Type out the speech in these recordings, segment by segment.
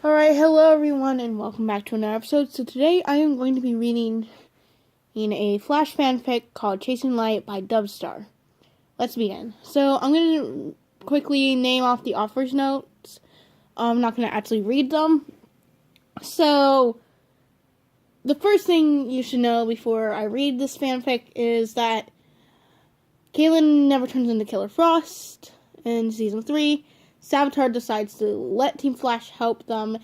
Alright, hello everyone, and welcome back to another episode. So today I am going to be reading a Flash fanfic called Chasing Light by Dubstar. Let's begin. So I'm going to quickly name off the author's notes. I'm not going to actually read them. So the first thing you should know before I read this fanfic is that Caitlin never turns into Killer Frost in Season 3. Savitar decides to let Team Flash help them,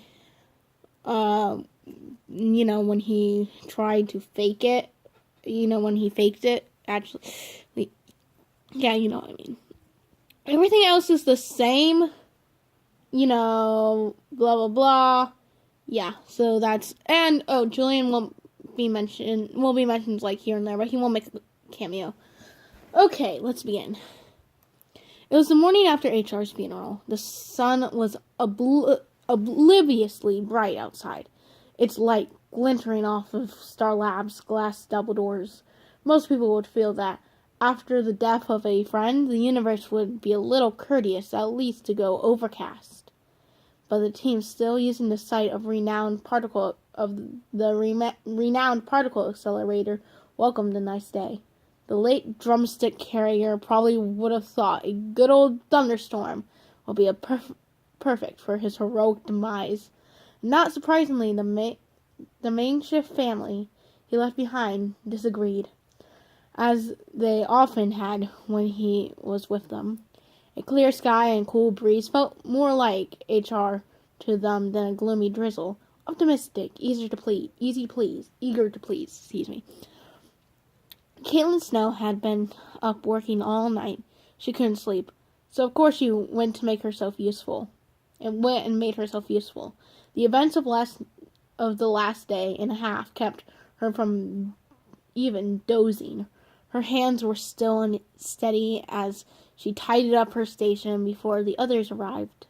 when he tried to fake it. When he faked it, actually. Yeah, you know what I mean. Everything else is the same. Blah, blah, blah. Yeah, so that's... And, Julian won't be mentioned... Will be mentioned, here and there, but he won't make a cameo. Okay, let's begin. It was the morning after HR's funeral. The sun was obliviously bright outside, its light glinting off of Star Labs' glass double doors. Most people would feel that, after the death of a friend, the universe would be a little courteous at least to go overcast. But the team, still using the site of the renowned particle accelerator, welcomed the nice day. The late drumstick carrier probably would have thought a good old thunderstorm would be perfect for his heroic demise. Not surprisingly, the main shift family he left behind disagreed, as they often had when he was with them. A clear sky and cool breeze felt more like HR to them than a gloomy drizzle. Optimistic, eager to please. Caitlin Snow had been up working all night. She couldn't sleep, so of course she went and made herself useful. The events of the last day and a half kept her from even dozing. Her hands were still and steady as she tidied up her station before the others arrived.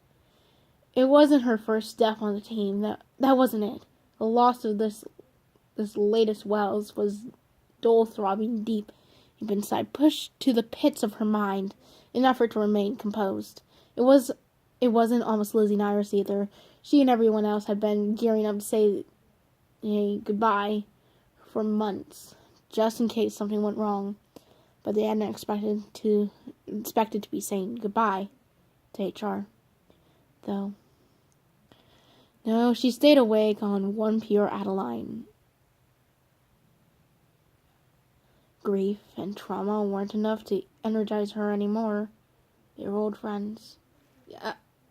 It wasn't her first death on the team. That wasn't it. The loss of this latest Wells was dull throbbing deep inside, pushed to the pits of her mind in an effort to remain composed. It wasn't almost Lizzie and Iris either. She and everyone else had been gearing up to say goodbye for months, just in case something went wrong. But they hadn't expected to be saying goodbye to HR, though. No, she stayed awake on one pure Adeline. Grief and trauma weren't enough to energize her anymore. They were old friends.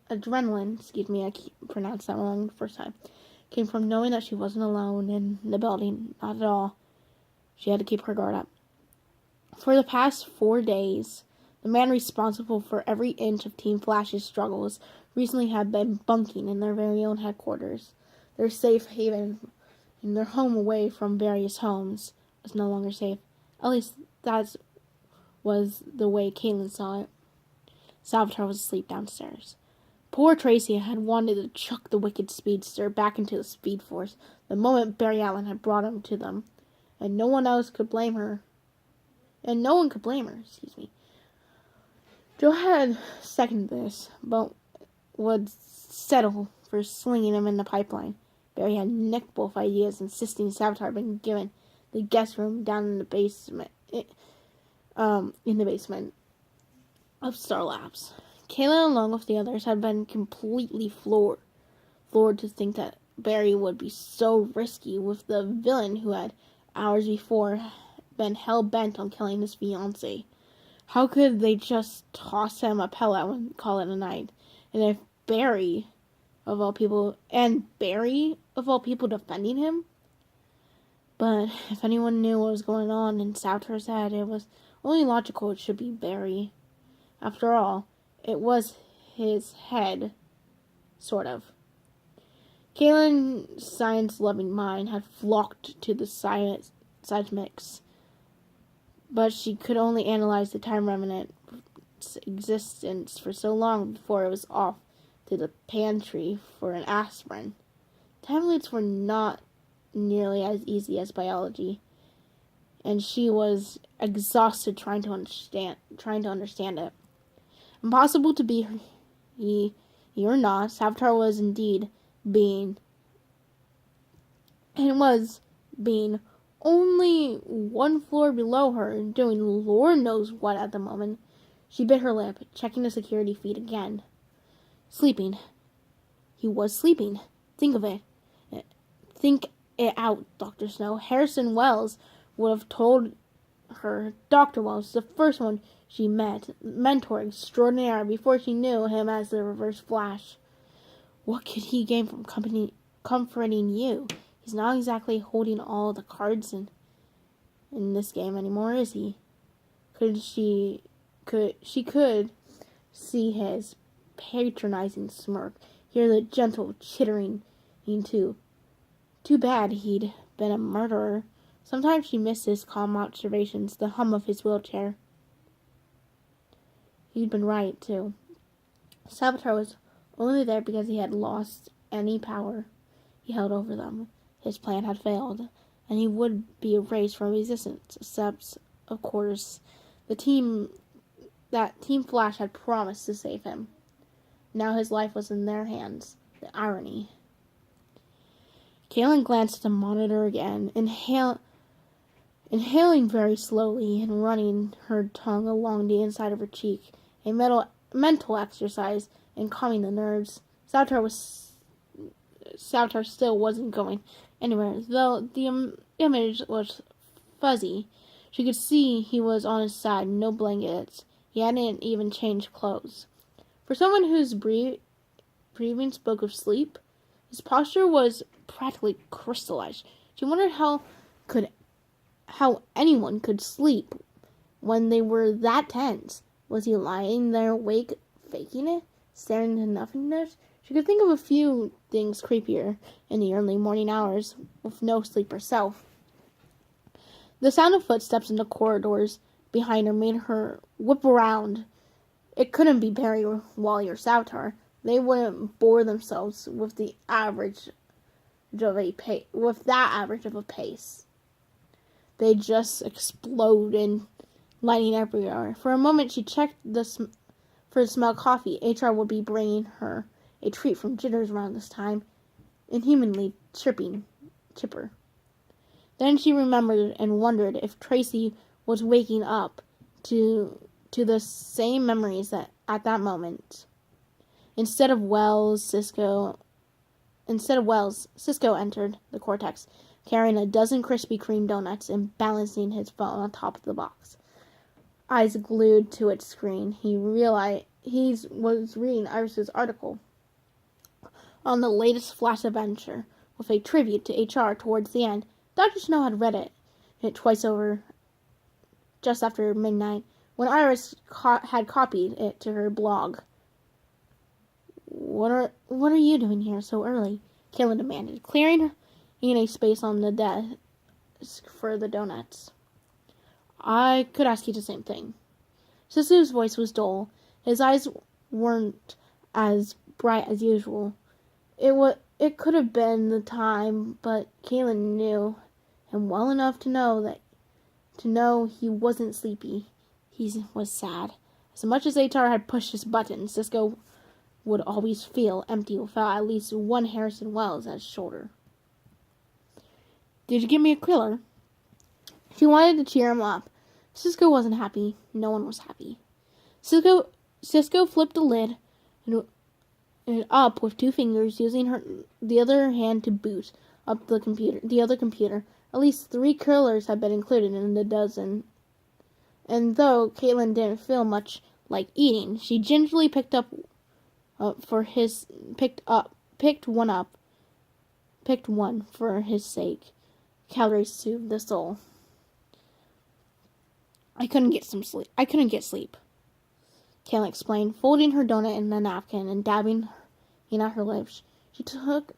Adrenaline, I pronounced that wrong the first time, came from knowing that she wasn't alone in the building. Not at all. She had to keep her guard up. For the past 4 days, the man responsible for every inch of Team Flash's struggles recently had been bunking in their very own headquarters. Their safe haven, and their home away from various homes, was no longer safe. At least that was the way Caitlin saw it. Savitar was asleep downstairs. Poor Tracy had wanted to chuck the wicked speedster back into the Speed Force the moment Barry Allen had brought him to them, and no one could blame her. Joe had seconded this, but would settle for slinging him in the pipeline. Barry had nicked both ideas, insisting Savitar had been given the guest room down in the basement, of Star Labs. Kayla, along with the others, had been completely floored to think that Barry would be so risky with the villain who had, hours before, been hell-bent on killing his fiancée. How could they just toss him a pellet and call it a night? And if Barry, of all people, defending him? But if anyone knew what was going on in Savitar's head, it was only logical it should be Barry. After all, it was his head, sort of. Caitlin's science-loving mind had flocked to the seismics, but she could only analyze the time remnant's existence for so long before it was off to the pantry for an aspirin. Time loops were not nearly as easy as biology, and she was exhausted trying to understand it. Impossible to be he or not, Savitar was indeed being only one floor below her, doing Lord knows what at the moment. She bit her lip, checking the security feed again. Sleeping. He was sleeping. Think of it. Think it out, Dr. Snow. Harrison Wells would have told her. Dr. Wells, the first one she met, mentor extraordinaire, before she knew him as the Reverse Flash. What could he gain from comforting you? He's not exactly holding all the cards in this game anymore, is he? She could see his patronizing smirk, hear the gentle chittering too. Too bad he'd been a murderer. Sometimes she missed his calm observations, the hum of his wheelchair. He'd been right, too. Savitar was only there because he had lost any power he held over them. His plan had failed, and he would be erased from existence, except, of course, Team Flash had promised to save him. Now his life was in their hands. The irony. Kaylin glanced at the monitor again, inhaling very slowly and running her tongue along the inside of her cheek, a mental exercise in calming the nerves. Savitar still wasn't going anywhere, though the image was fuzzy. She could see he was on his side, no blankets. He hadn't even changed clothes. For someone whose breathing spoke of sleep, his posture was practically crystallized. She wondered how anyone could sleep when they were that tense. Was he lying there awake, faking it, staring into nothingness? She could think of a few things creepier in the early morning hours, with no sleep herself. The sound of footsteps in the corridors behind her made her whip around. It couldn't be Barry, Wally, or Savitar. They wouldn't bore themselves with that average of a pace. They'd just explode in lightning everywhere. For a moment, she checked for the smell of coffee. HR would be bringing her a treat from Jitters around this time, inhumanly chipper. Then she remembered and wondered if Tracy was waking up to the same memories at that moment. Instead of Wells, Cisco entered the Cortex, carrying a dozen Krispy Kreme donuts and balancing his phone on top of the box. Eyes glued to its screen, he realized he was reading Iris's article on the latest Flash adventure, with a tribute to HR towards the end. Dr. Snow had read it twice over, just after midnight, when Iris had copied it to her blog. What are you doing here so early? Kaylin demanded, clearing a space on the desk for the donuts. I could ask you the same thing. Sisu's voice was dull. His eyes weren't as bright as usual. It could have been the time, but Kaylin knew him well enough to know he wasn't sleepy. He was sad. As much as HR had pushed his buttons, Cisco would always feel empty without at least one Harrison Wells at his shoulder. Did you give me a Kriller? She wanted to cheer him up. Cisco wasn't happy. No one was happy. Cisco flipped the lid and up with two fingers, using the other hand to boot up the other computer. At least 3 Krillers had been included in the dozen. And though Kaylin didn't feel much like eating, she gingerly picked one for his sake. Calories soothed the soul. I couldn't get sleep. Kaylin explained, folding her donut in the napkin and dabbing at her lips. She took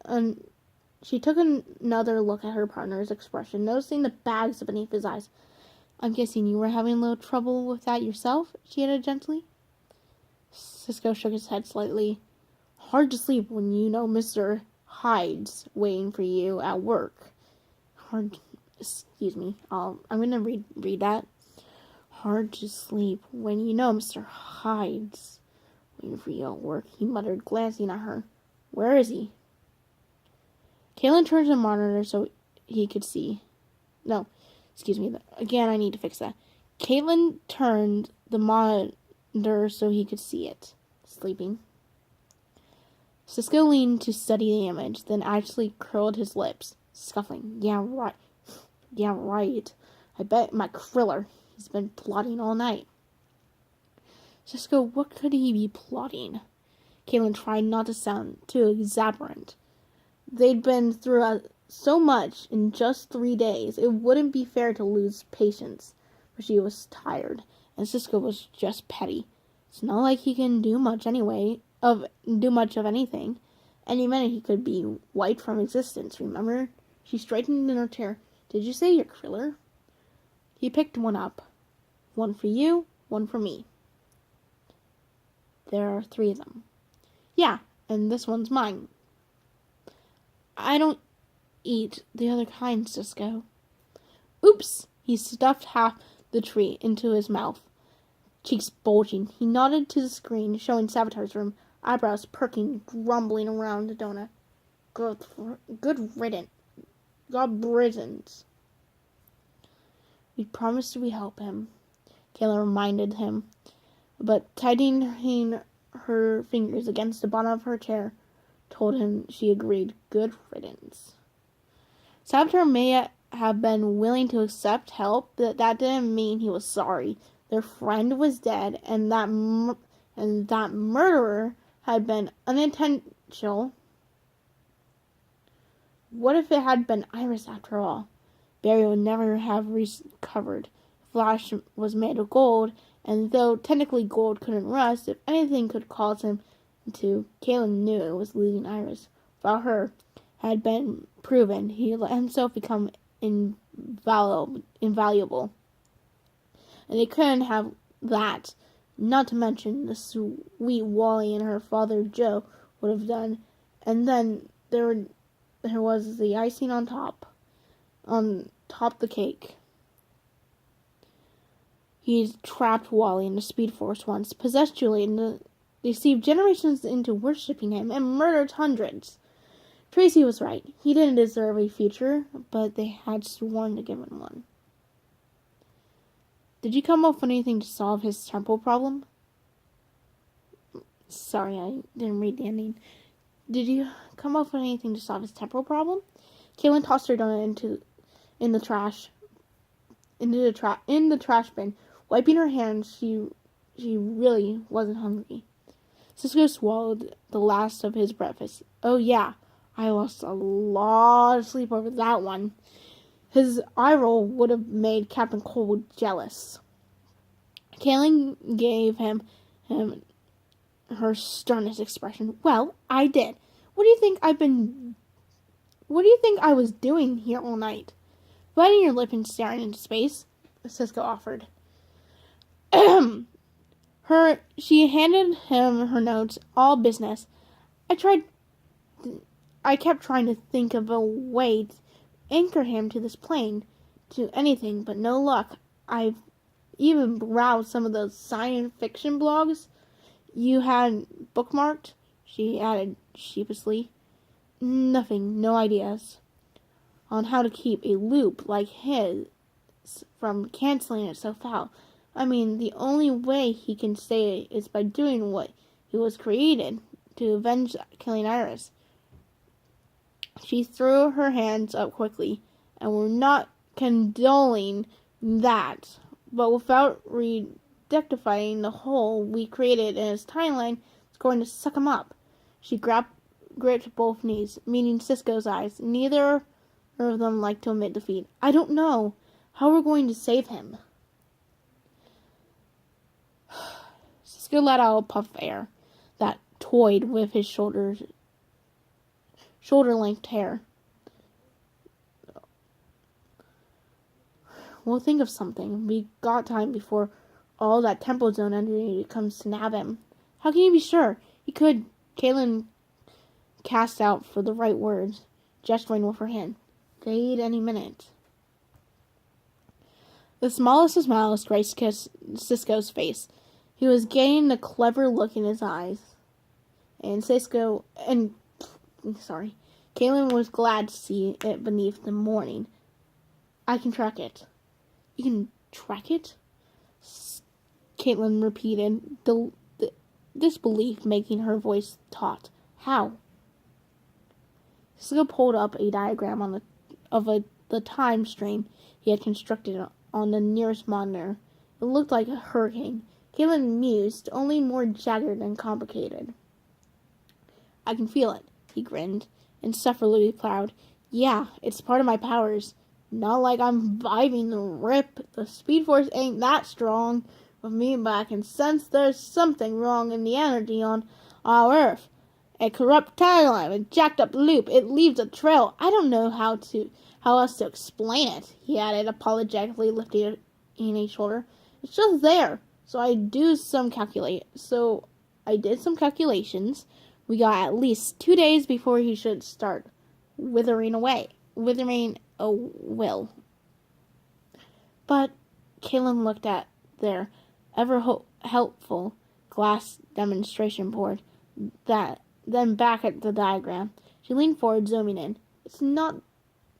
another look at her partner's expression, noticing the bags beneath his eyes. I'm guessing you were having a little trouble with that yourself, she added gently. Cisco shook his head slightly. Hard to sleep when you know Mr. Hyde's waiting for you at work. Excuse me. I'm going to read that. Hard to sleep when you know Mr. Hyde's waiting for you at work, he muttered, glancing at her. Where is he? Kalen turned the monitor so he could see. No, excuse me. Again, I need to fix that. Caitlin turned the monitor so he could see it. Sleeping. Cisco leaned to study the image, then actually curled his lips, scuffling. Yeah, right. Yeah, right. I bet my Kriller. He's been plotting all night. Cisco, what could he be plotting? Caitlin tried not to sound too exuberant. They'd been through so much in just 3 days. It wouldn't be fair to lose patience. But she was tired, and Cisco was just petty. It's not like he can do much of anything. Any minute he could be wiped from existence, remember? She straightened in her chair. Did you say your Kriller? He picked one up. One for you, one for me. There are 3 of them. Yeah, and this one's mine. I don't eat the other kind, Cisco. Oops! He stuffed half the tree into his mouth, cheeks bulging. He nodded to the screen, showing Savitar's room, eyebrows perking, grumbling around the donut. Good riddance. God riddance. We promised we'd help him, Kayla reminded him, but tightening her fingers against the bottom of her chair told him she agreed. Good riddance. Savitar may have been willing to accept help, but that didn't mean he was sorry. Their friend was dead, and that murderer had been unintentional. What if it had been Iris after all? Barry would never have recovered. Flash was made of gold, and though technically gold couldn't rust, if anything could cause him to, Caitlin knew it was losing Iris. Without her, had been proven, he let himself become invaluable. And they couldn't have that, not to mention the sweet Wally and her father Joe would have done. And then there was the icing on top the cake. He trapped Wally in the Speed Force once, possessed Julie, and deceived generations into worshipping him, and murdered hundreds. Tracy was right. He didn't deserve a future, but they had sworn to give him one. Did you come up with anything to solve his temporal problem? Sorry, I didn't read the ending. Did you come up with anything to solve his temporal problem? Caitlin tossed her donut in the trash bin. Wiping her hands, she really wasn't hungry. Cisco swallowed the last of his breakfast. Oh yeah, I lost a lot of sleep over that one. His eye roll would have made Captain Cold jealous. Caitlin gave him her sternest expression. Well, I did. What do you think I was doing here all night? Biting your lip and staring into space, Cisco offered. She handed him her notes, all business. I kept trying to think of a way to anchor him to this plane, to anything, but no luck. I've even browsed some of those science fiction blogs you had bookmarked, she added sheepishly. Nothing, no ideas on how to keep a loop like his from canceling itself out. I mean, the only way he can stay is by doing what he was created, to avenge killing Iris. She threw her hands up quickly, and we're not condoning that, but without rectifying the hole we created in his timeline, it's going to suck him up. She gripped both knees, meeting Cisco's eyes. Neither of them liked to admit defeat. I don't know how we're going to save him. Cisco let out a puff of air that toyed with his shoulder-length hair. We'll think of something. We got time before all that tempo zone energy comes to nab him. How can you be sure? He could. Caitlin cast out for the right words, gesturing with her hand. Fade any minute. The smallest of smiles graced Cisco's face. He was getting the clever look in his eyes. And Caitlin was glad to see it beneath the morning. I can track it. You can track it? Caitlin repeated, disbelief making her voice taut. How? Cisco pulled up a diagram of the time stream he had constructed on the nearest monitor. It looked like a hurricane. Caitlin mused, only more jagged and complicated. I can feel it, he grinned, insufferably proud. Yeah, it's part of my powers. Not like I'm vibing the rip. The Speed Force ain't that strong with me, but I can sense there's something wrong in the energy on our Earth. A corrupt timeline, a jacked up loop. It leaves a trail. I don't know how else to explain it, he added, apologetically lifting a shoulder. It's just there. So I did some calculations. We got at least 2 days before he should start withering a will. But Caitlin looked at their ever-helpful glass demonstration board, then back at the diagram. She leaned forward, zooming in. It's not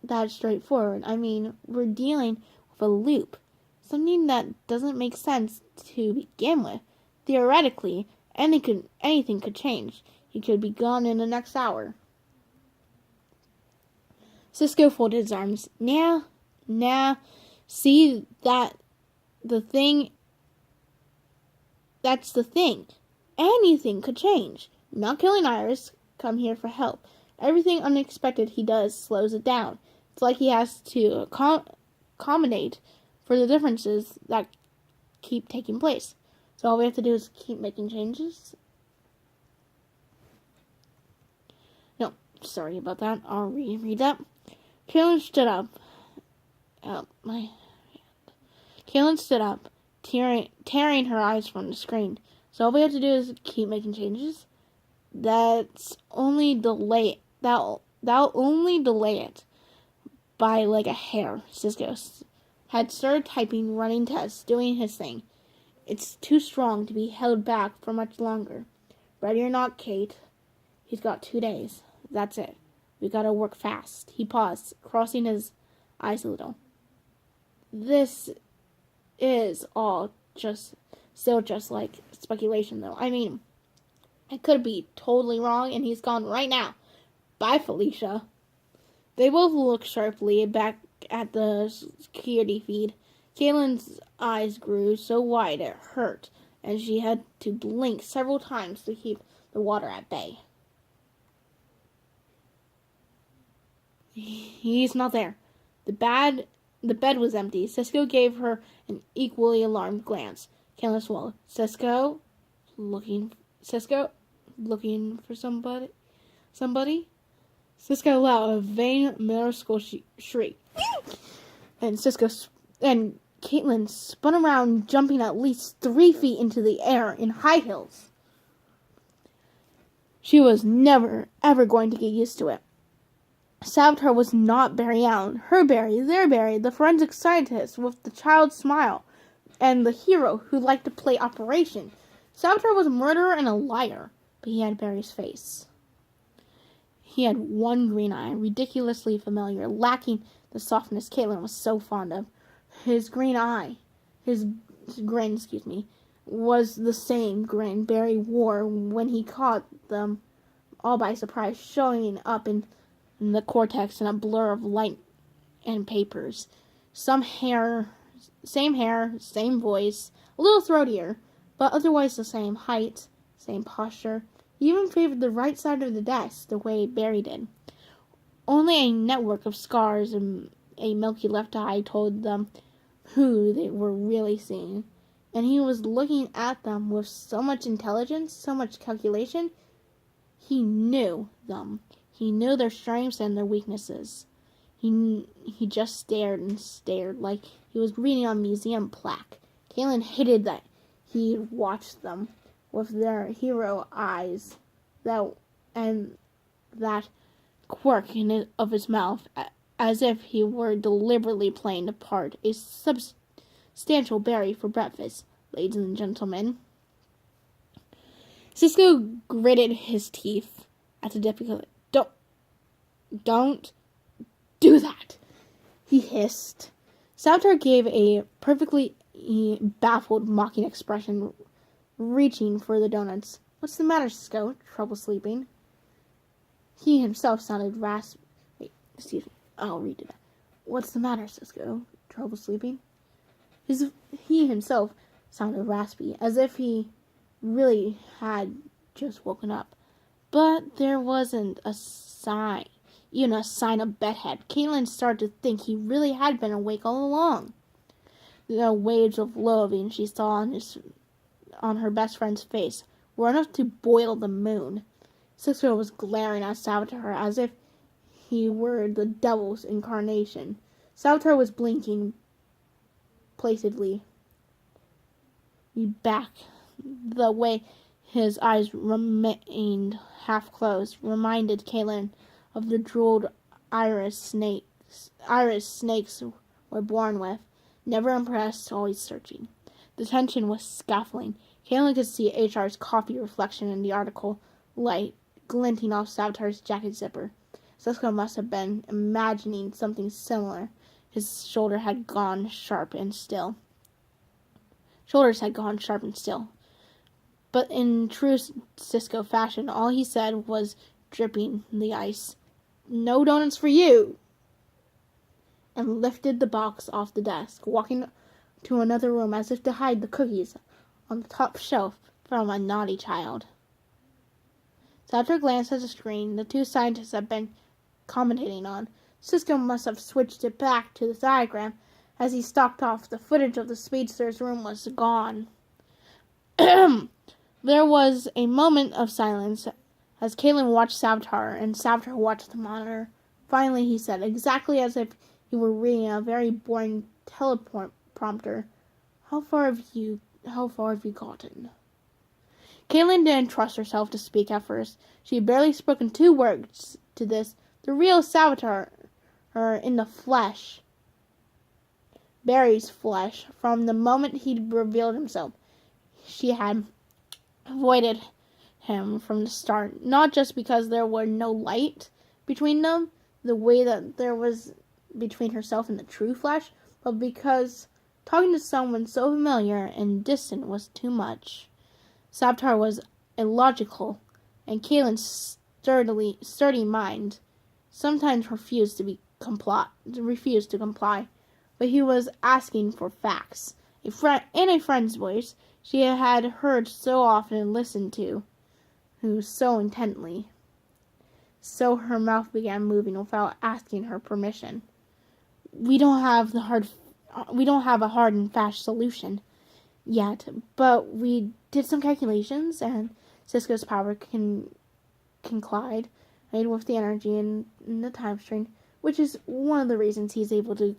that straightforward. I mean, we're dealing with a loop. Something that doesn't make sense to begin with. Theoretically, anything could change. He could be gone in the next hour. Cisco folded his arms. Nah. See, that's the thing. Anything could change. Not killing Iris. Come here for help. Everything unexpected he does slows it down. It's like he has to accommodate for the differences that keep taking place. So all we have to do is keep making changes. No, sorry about that. I'll reread that. Caitlin stood up. Caitlin stood up, tearing her eyes from the screen. So all we have to do is keep making changes. That'll only delay it by like a hair. Cisco had started typing, running tests, doing his thing. It's too strong to be held back for much longer. Ready or not, Kate, he's got 2 days. That's it. We gotta work fast. He paused, crossing his eyes a little. This is all still just like speculation, though. I mean, I could be totally wrong, and he's gone right now. Bye, Felicia. They both looked sharply back at the security feed. Caitlin's eyes grew so wide it hurt, and she had to blink several times to keep the water at bay. He's not there. The bed was empty. Cisco gave her an equally alarmed glance. Caitlin swallowed. Cisco looking for somebody? Cisco let out a vain, minuscule shriek. And Caitlin spun around, jumping at least 3 feet into the air in high heels. She was never, ever going to get used to it. Salvatore was not Barry Allen. Her Barry, their Barry, the forensic scientist with the child's smile, and the hero who liked to play Operation. Salvatore was a murderer and a liar, but he had Barry's face. He had one green eye, ridiculously familiar, lacking the softness Caitlin was so fond of. His grin, was the same grin Barry wore when he caught them all by surprise, showing up in the cortex in a blur of light and papers. Same hair, same voice, a little throatier, but otherwise the same height, same posture. He even favored the right side of the desk the way Barry did. Only a network of scars and a milky left eye told them who they were really seeing. And he was looking at them with so much intelligence, so much calculation. He knew them. He knew their strengths and their weaknesses. He just stared and stared like he was reading a museum plaque. Caitlin hated that he watched them with their hero eyes, that quirk of his mouth, as if he were deliberately playing the part. A substantial Barry for breakfast, ladies and gentlemen. Cisco gritted his teeth at the difficulty. Don't do that, he hissed. Savitar gave a perfectly baffled, mocking expression, reaching for the donuts. What's the matter, Cisco? Trouble sleeping? He himself sounded raspy. Wait, excuse me. I'll read it. What's the matter, Cisco? Trouble sleeping? He himself sounded raspy, as if he really had just woken up. But there wasn't a sign, even a sign of bedhead. Caitlin started to think he really had been awake all along. The waves of loathing she saw on her best friend's face were enough to boil the moon. Cisco was glaring at Savitar as if he were the devil's incarnation. Savitar was blinking placidly back. The way his eyes remained half closed reminded Caitlin of the jeweled iris snakes were born with. Never impressed, always searching. The tension was scuffling. Caitlin could see HR's coffee reflection in the article light glinting off Savitar's jacket zipper. Cisco must have been imagining something similar. His shoulders had gone sharp and still. But in true Cisco fashion, all he said was dripping the ice. No donuts for you! And lifted the box off the desk, walking to another room as if to hide the cookies on the top shelf from a naughty child. Savitar glanced at the screen the two scientists had been commentating on. Cisco must have switched it back to the diagram as he stalked off. The footage of the speedster's room was gone. There was a moment of silence as Caitlin watched Savitar and Savitar watched the monitor. Finally, he said, exactly as if he were reading a very boring teleprompter, How far have you gotten? Caitlin didn't trust herself to speak at first. She had barely spoken 2 words to this, the real Savitar, in the flesh. Barry's flesh. From the moment he'd revealed himself, she had avoided him from the start. Not just because there were no light between them, the way that there was between herself and the true flesh, but because talking to someone so familiar and distant was too much. Savitar was illogical, and Caitlin's sturdy mind sometimes refused to comply. But he was asking for facts. In a friend's voice she had heard so often and listened to, so intently. So her mouth began moving without asking her permission. We don't have a hard and fast solution yet, but we did some calculations, and Cisco's power can collide with the energy in the time string, which is one of the reasons he's able to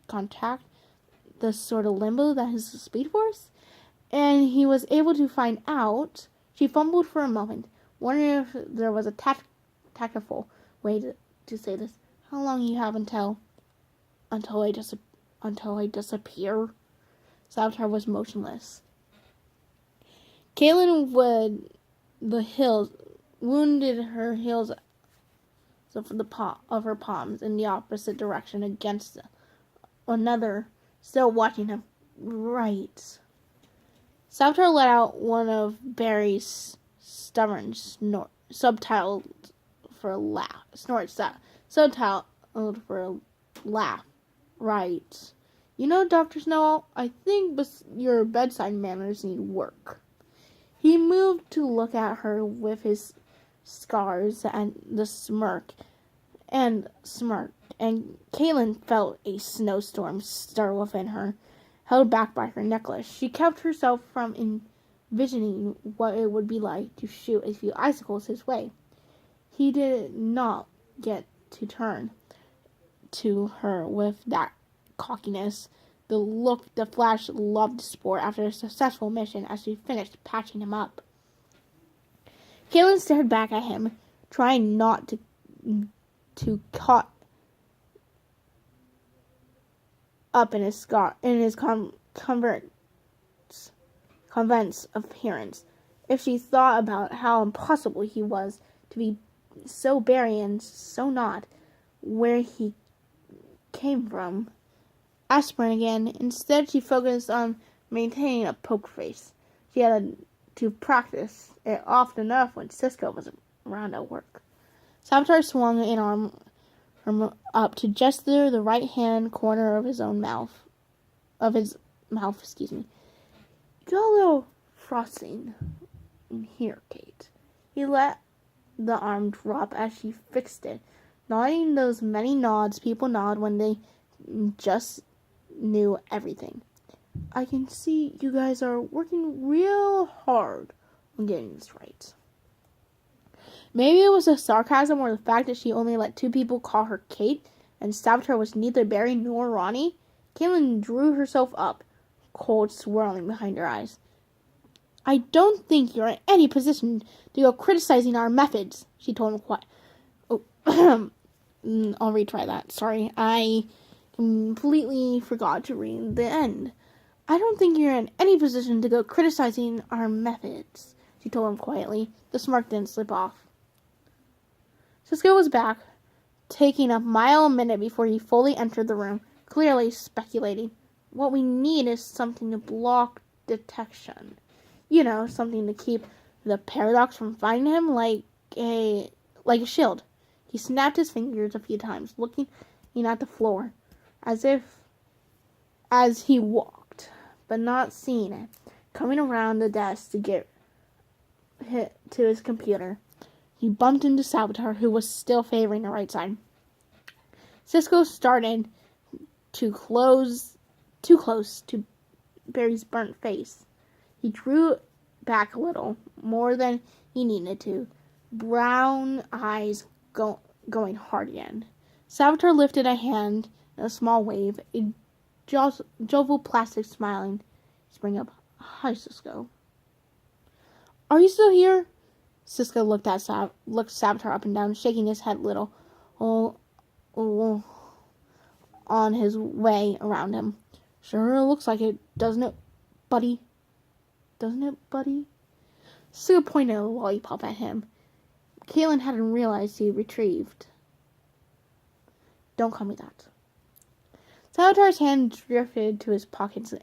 contact the sort of limbo that is the Speed Force. And he was able to find out. She fumbled for a moment, wondering if there was a tactful way to say this. How long you have until I disappear? Savitar was motionless. Caitlin wounded her heels of her palms in the opposite direction against another, still watching him. Right. Savitar let out one of Barry's stubborn subtitled for a laugh. Subtitled for a laugh. Right. You know, Dr. Snow, I think your bedside manners need work. He moved to look at her with his scars and the smirk, and Caitlin felt a snowstorm stir within her, held back by her necklace. She kept herself from envisioning what it would be like to shoot a few icicles his way. He did not get to turn to her with that cockiness, the look the Flash loved to sport after a successful mission as she finished patching him up. Caitlin stared back at him, trying not to caught up in his convent's appearance. If she thought about how impossible he was to be so Barry and so not where he came from. Aspirin again. Instead, she focused on maintaining a poker face. She had to practice it often enough when Cisco was around at work. Savitar swung an arm up to just the right hand corner of his mouth. You got a little frosting in here, Kate. He let the arm drop as she fixed it, nodding those many nods people nod when they just knew everything. I can see you guys are working real hard on getting this right. Maybe it was the sarcasm or the fact that she only let 2 people call her Kate, and Savitar was neither Barry nor Ronnie. Caitlin drew herself up, cold swirling behind her eyes. I don't think you're in any position to go criticizing our methods, she told him quietly. Oh, I'll retry that. Sorry, I completely forgot to read the end. I don't think you're in any position to go criticizing our methods, she told him quietly. The smirk didn't slip off. Cisco was back, taking a mile a minute before he fully entered the room, clearly speculating. What we need is something to block detection. You know, something to keep the paradox from finding him like a shield. He snapped his fingers a few times, looking at the floor, as he walked, but not seeing it, coming around the desk to get to his computer. He bumped into Savitar, who was still favoring the right side. Cisco started too close to Barry's burnt face. He drew back a little, more than he needed to, brown eyes going hard again. Savitar lifted a hand in a small wave, a jovial plastic smiling. Sprang up. Hi, Cisco. Are you still here? Cisco looked Savitar up and down, shaking his head a little, on his way around him. Sure looks like it, doesn't it, buddy? Cisco pointed a lollipop at him. Caitlin hadn't realized he retrieved. Don't call me that. Savitar's hand drifted to his pockets,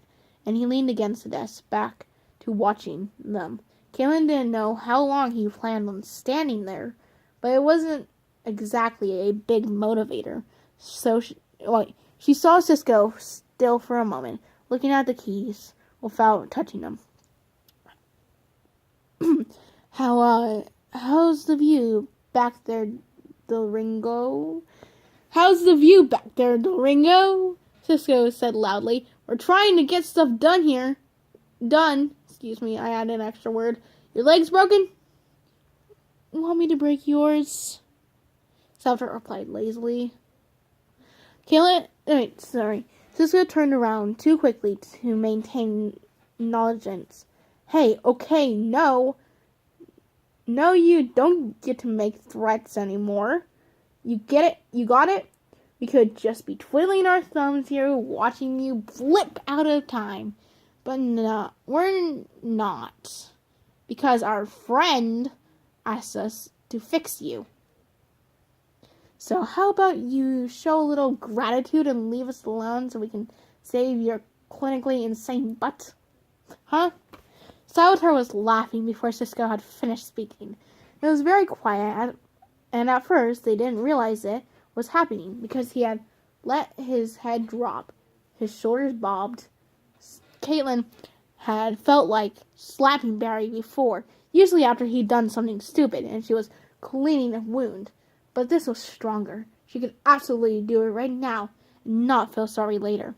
and he leaned against the desk, back to watching them. Caitlin didn't know how long he planned on standing there, but it wasn't exactly a big motivator. So she saw Cisco still for a moment, looking at the keys without touching them. How's the view back there, Doringo? How's the view back there, Doringo? Cisco said loudly. We're trying to get stuff done here. Done. Excuse me, I added an extra word. Your leg's broken? Want me to break yours? Savitar replied lazily. Cisco turned around too quickly to maintain nonchalance. Hey, okay, no. No, you don't get to make threats anymore. You get it? You got it? We could just be twiddling our thumbs here, watching you blip out of time. But no, we're not. Because our friend asked us to fix you. So how about you show a little gratitude and leave us alone so we can save your clinically insane butt? Huh? Savitar was laughing before Cisco had finished speaking. It was very quiet, and at first they didn't realize it was happening because he had let his head drop. His shoulders bobbed. Caitlin had felt like slapping Barry before, usually after he'd done something stupid, and she was cleaning a wound. But this was stronger. She could absolutely do it right now and not feel sorry later.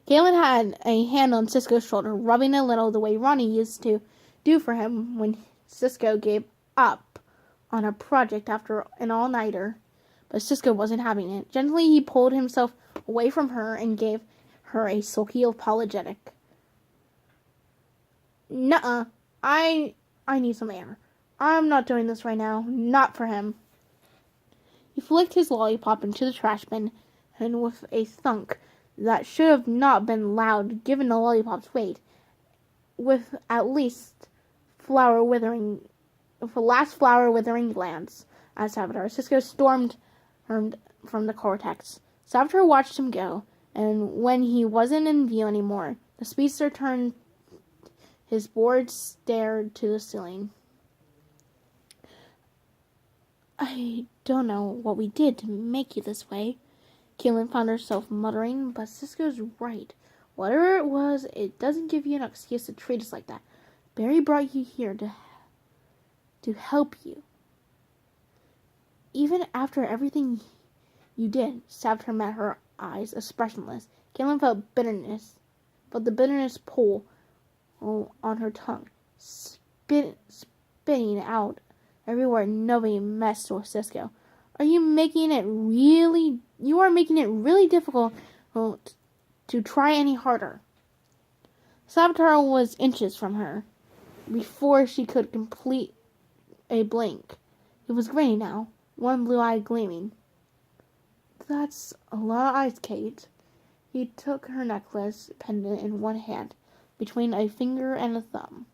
Caitlin had a hand on Cisco's shoulder, rubbing a little the way Ronnie used to do for him when Cisco gave up on a project after an all-nighter. But Cisco wasn't having it. Gently, he pulled himself away from her and gave her a sulky apologetic. Nuh-uh. I need some air. I'm not doing this right now. Not for him. He flicked his lollipop into the trash bin, and with a thunk that should have not been loud given the lollipop's weight, with at least flour withering the last flower withering glance at Savitar, Cisco stormed from the cortex. Savitar watched him go, and when he wasn't in view anymore, the speedster turned his bored stare to the ceiling. I don't know what we did to make you this way, Keelan found herself muttering, but Cisco's right. Whatever it was, it doesn't give you an excuse to treat us like that. Barry brought you here to help you. Even after everything you did, Savitar met her eyes expressionless. Keelan felt the bitterness pull on her tongue, spitting out every word. Nobody messed with Cisco. You are making it really difficult to try any harder. Savitar was inches from her before she could complete a blink. It was grinning now, one blue eye gleaming. That's a lot of eyes, Kate. He took her necklace pendant in one hand, between a finger and a thumb.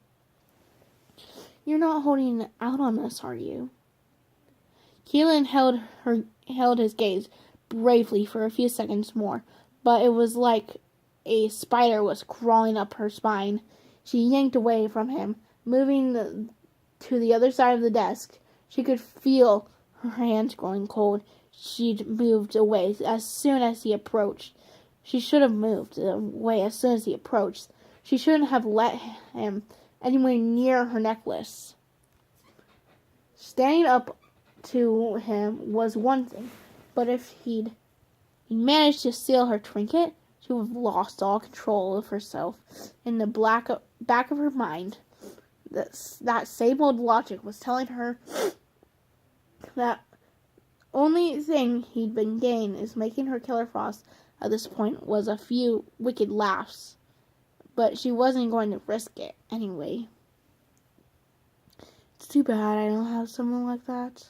You're not holding out on us, are you? Keelan held his gaze bravely for a few seconds more, but it was like a spider was crawling up her spine. She yanked away from him, moving to the other side of the desk. She could feel her hands growing cold. She'd moved away as soon as he approached. She should have moved away as soon as he approached. She shouldn't have let him anywhere near her necklace. Standing up to him was one thing, but if he'd managed to steal her trinket, she would have lost all control of herself. In the back of her mind, that same old logic was telling her that only thing he'd been gaining is making her Killer Frost at this point was a few wicked laughs. But she wasn't going to risk it anyway. It's too bad I don't have someone like that,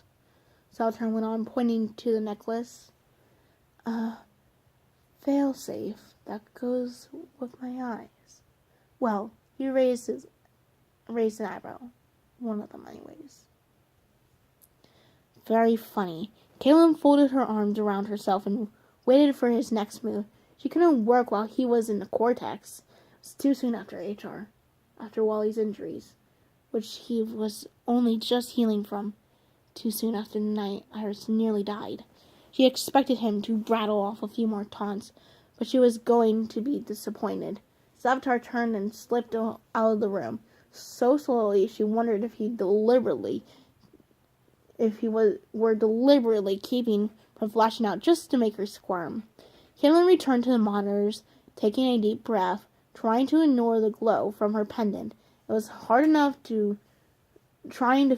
Savitar went on, pointing to the necklace. Failsafe, that goes with my eyes. Well, he raised an eyebrow. One of them, anyways. Very funny. Keelan folded her arms around herself and waited for his next move. She couldn't work while he was in the cortex. It was too soon after Wally's injuries, which he was only just healing from. Too soon after the night Iris nearly died. She expected him to rattle off a few more taunts, but she was going to be disappointed. Savitar turned and slipped out of the room. So slowly, she wondered if he were deliberately keeping from flashing out just to make her squirm. Keelan returned to the monitors, taking a deep breath, trying to ignore the glow from her pendant. It was hard enough trying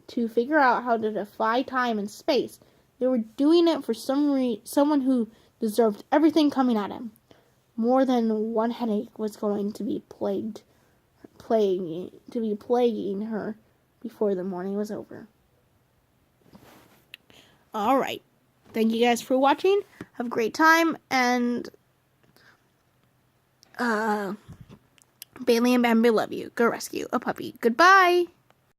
to figure out how to defy time and space. They were doing it for someone who deserved everything coming at him. More than one headache was going to be plaguing her before the morning was over. Alright. Thank you guys for watching. Have a great time, and Bailey and Bambi love you. Go rescue a puppy. Goodbye!